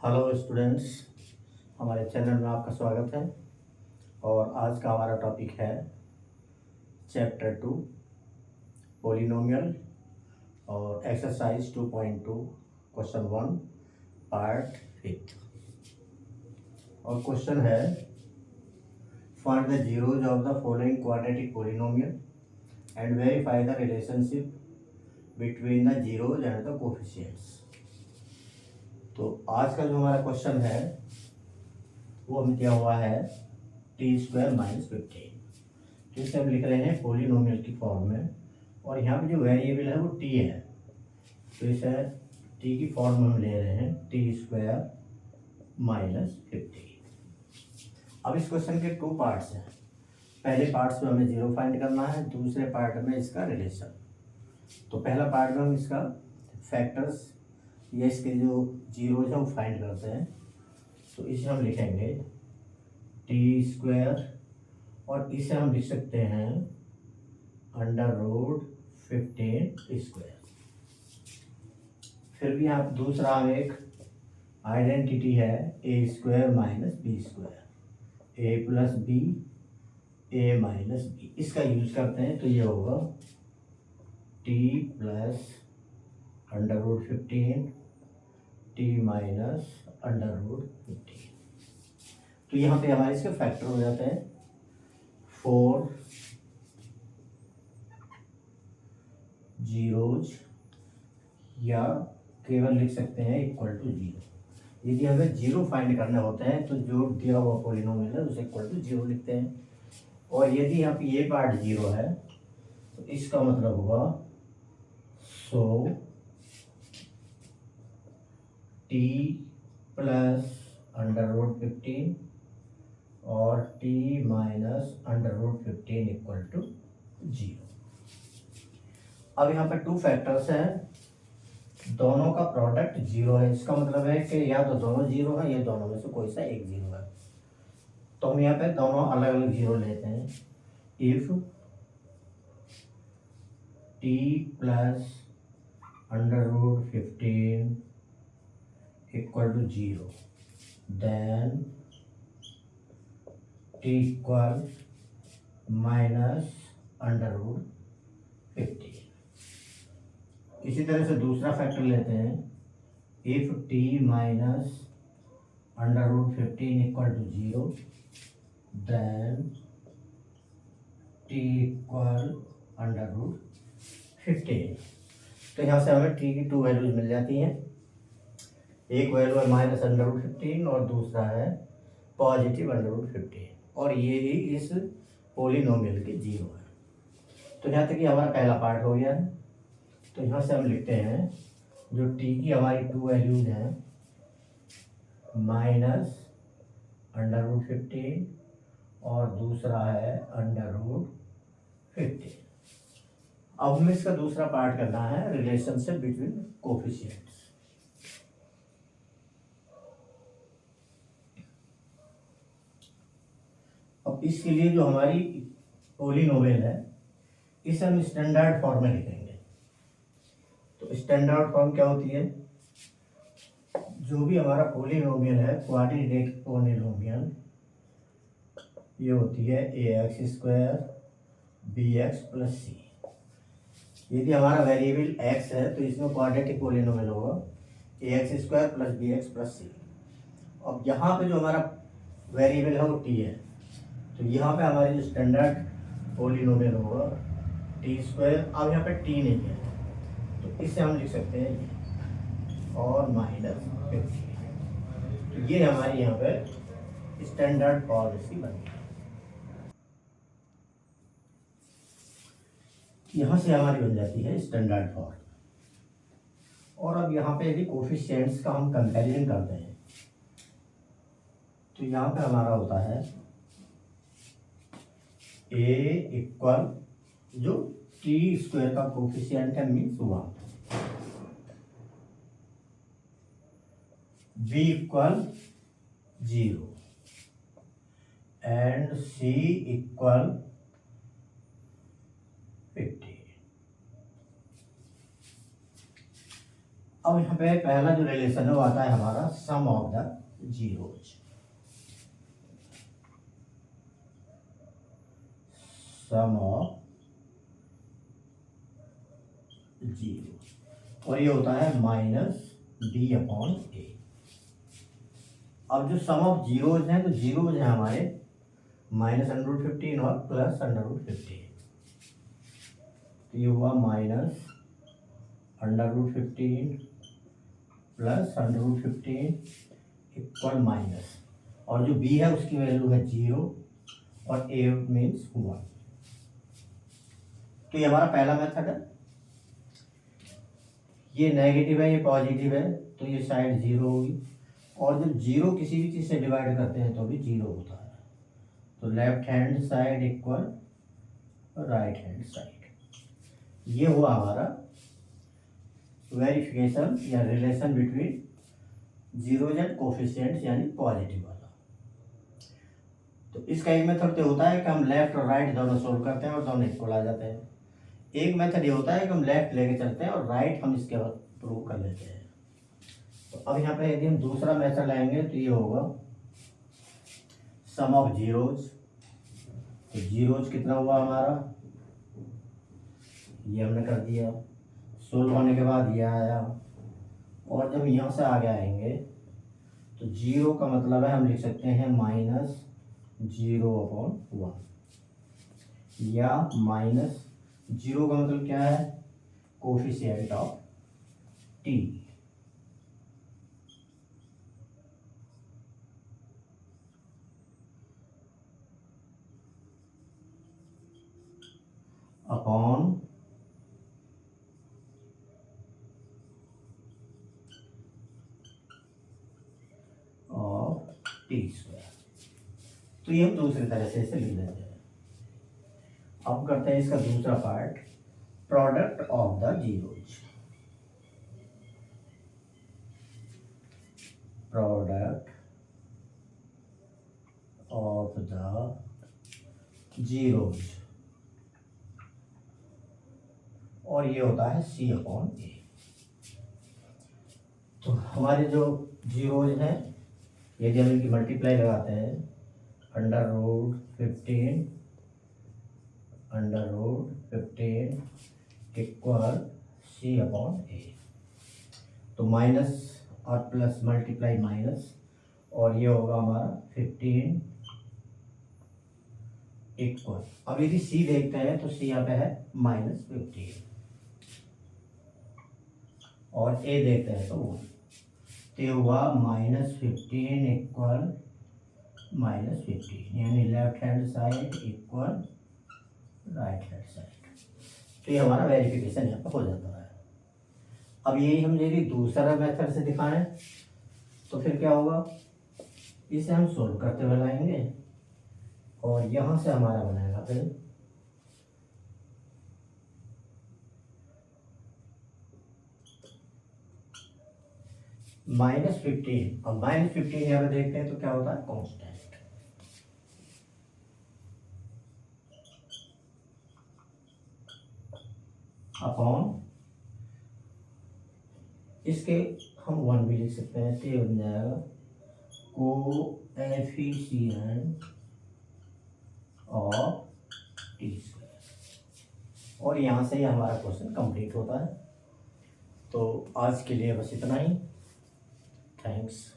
Hello students, हमारे channel में आपका स्वागत है। और आज का हमारा टॉपिक है चैप्टर 2 पॉलिनोमियल और एक्सरसाइज 2.2 क्वेश्चन 1 पार्ट 5। और क्वेश्चन है find the zeros of the following quadratic polynomial and verify the relationship between the zeros and the coefficients. तो आज का जो हमारा क्वेश्चन है वो हमें दिया हुआ है t² - 15। तो इसे हम लिख रहे हैं पॉलिनोमियल की फॉर्म में, और यहाँ पे जो वेरिएबल है वो t है, तो इसे t की फॉर्म में हम ले रहे हैं t² - 15। अब इस क्वेश्चन के 2 पार्ट्स हैं। पहले पार्ट्स में हमें जीरो फाइंड करना है, दूसरे पार्ट में इसका रिलेशन। तो पहला पार्ट में हम इसका फैक्टर्स या इसके जो जीरोज है वो फाइंड करते हैं। तो इसे हम लिखेंगे t², और इसे हम लिख सकते हैं √15²। फिर भी यहाँ दूसरा हम एक आइडेंटिटी है a² - b², a + b a - b, इसका यूज करते हैं। तो ये होगा t + √15 t - √15। तो यहाँ पे हमारे इसके फैक्टर हो जाते हैं 4 जीरोज, या केवल लिख सकते हैं =0। यदि हमें जीरो फाइंड करने होते हैं तो जो दिया हुआ पॉलिनोमियल है उसे =0 लिखते हैं। और यदि यहाँ पे ये पार्ट 0 है तो इसका मतलब हुआ 100 t + √15 और t - √15 = 0। अब यहाँ पे 2 फैक्टर्स हैं, दोनों का प्रोडक्ट 0 है। इसका मतलब है कि या तो दोनों 0 है या दोनों में से कोई सा एक 0 है। तो हम यहाँ पे दोनों अलग अलग 0 लेते हैं। If t + √15 = 0, then t = -√15। इसी तरह से दूसरा फैक्टर लेते हैं। If t - √15 = 0, then t = √15। तो यहाँ से हमें t की 2 वैल्यूज मिल जाती हैं। एक वैल्यू है -√15 और दूसरा है +√15, और ये ही इस पॉलिनोमियल के 0 है। तो यहाँ तक कि हमारा पहला पार्ट हो गया है। तो यहाँ से हम लिखते हैं जो t की हमारी 2 वैल्यूज हैं -√15 और दूसरा है √15। अब हमें इसका दूसरा पार्ट करना है रिलेशनशिप बिटवीन कोफिशिएंट्स। अब इसके लिए जो हमारी पॉलिनोमियल है इसे हम स्टैंडर्ड फॉर्म में लिखेंगे। तो स्टैंडर्ड फॉर्म क्या होती है? जो भी हमारा पॉलिनोमियल है, क्वाड्रेटिक पॉलिनोमियल, ये होती है ax² bx + c। यदि हमारा वेरिएबल x है तो इसमें क्वाड्रेटिक पॉलिनोमियल होगा ax² + bx + c। अब यहाँ पे जो हमारा वेरिएबल है वो t है, तो यहाँ पे हमारी जो स्टैंडर्ड पॉलिनोमियल होगा t²। अब यहाँ पे t नहीं है तो इसे हम लिख सकते हैं ये और -15। तो ये हमारी यहाँ पे स्टैंडर्ड फॉर्म इसकी बनती है। यहाँ से हमारी बन जाती है स्टैंडर्ड फॉर्म। और अब यहाँ पे यदि कोफिशिएंट्स का हम कंपैरिजन करते हैं तो यहाँ पे हमारा होता है a = जो t² का कोफिशिएंट है मीन्स 1, b = 0 एंड c = 50। अब यहाँ पे पहला जो रिलेशन है वो आता है हमारा sum of the zeros. Sum of zero, और ये होता है माइनस डी अपॉन ए। अब जो सम ऑफ जीरोज हैं, तो जीरोज हैं हमारे -√15 और +√15। तो ये हुआ -√15 +√15 इक्वल माइनस, और जो बी है उसकी वैल्यू है 0 और ए मीन्स 1। तो ये हमारा पहला मेथड है। ये नेगेटिव है, ये पॉजिटिव है, तो ये साइड 0 होगी, और जब 0 किसी भी चीज़ से डिवाइड करते हैं तो भी 0 होता है। तो left hand side equal right hand side. ये हुआ हमारा वेरिफिकेशन या relation between zeros and coefficients, यानी पॉजिटिव वाला। तो इसका एक मेथड तो होता है कि हम लेफ्ट और राइट दोनों सोल्व करते हैं और दोनों इक्वल आ जाते हैं। एक मेथड ये होता है कि हम लेफ्ट लेके चलते हैं और राइट हम इसके बाद प्रूव कर लेते हैं। तो अब यहाँ पे यदि हम दूसरा मेथड लाएंगे तो ये होगा सम ऑफ जीरोज। तो जीरोज कितना हुआ हमारा, ये हमने कर दिया। सोल्व होने के बाद ये आया, और जब यहाँ से आगे आएंगे तो 0 का मतलब है हम लिख सकते हैं -0/1, या -0 का मतलब क्या है, coefficient of T. Upon of t²। तो ये हम दूसरी तरह से इसे लिख लेते हैं। अब करते हैं इसका दूसरा part, product of the zeros. Product of the zeros, और ये होता है C/A। तो हमारे जो जीरोज हैं, यदि हम इनकी मल्टीप्लाई लगाते हैं, √15 इक्वल C/A। तो माइनस और प्लस मल्टीप्लाई माइनस, और ये होगा हमारा 15 इक्वल, अब यदि C देखते हैं तो C यहाँ पे है -15, और A देखते हैं तो 1। तो ये हुआ -15 इक्वल -15, यानी left hand side equal right hand side. तो ये हमारा वेरिफिकेशन यहाँ पर हो जाता है। अब यही हम यदि दूसरा मेथड से दिखाएं तो फिर क्या होगा, इसे हम सोल्व करते हुए लाएंगे, और यहाँ से हमारा बनेगा फिर -15। और -15 यहाँ पे देखते हैं तो क्या होता है, कांस्टेंट। अपॉन इसके हम 1 भी लिख सकते हैं, तो ये बन जाएगा कोएफिशिएंट ऑफ t²। और यहाँ से ही हमारा क्वेश्चन कंप्लीट होता है। तो आज के लिए बस इतना ही। थैंक्स।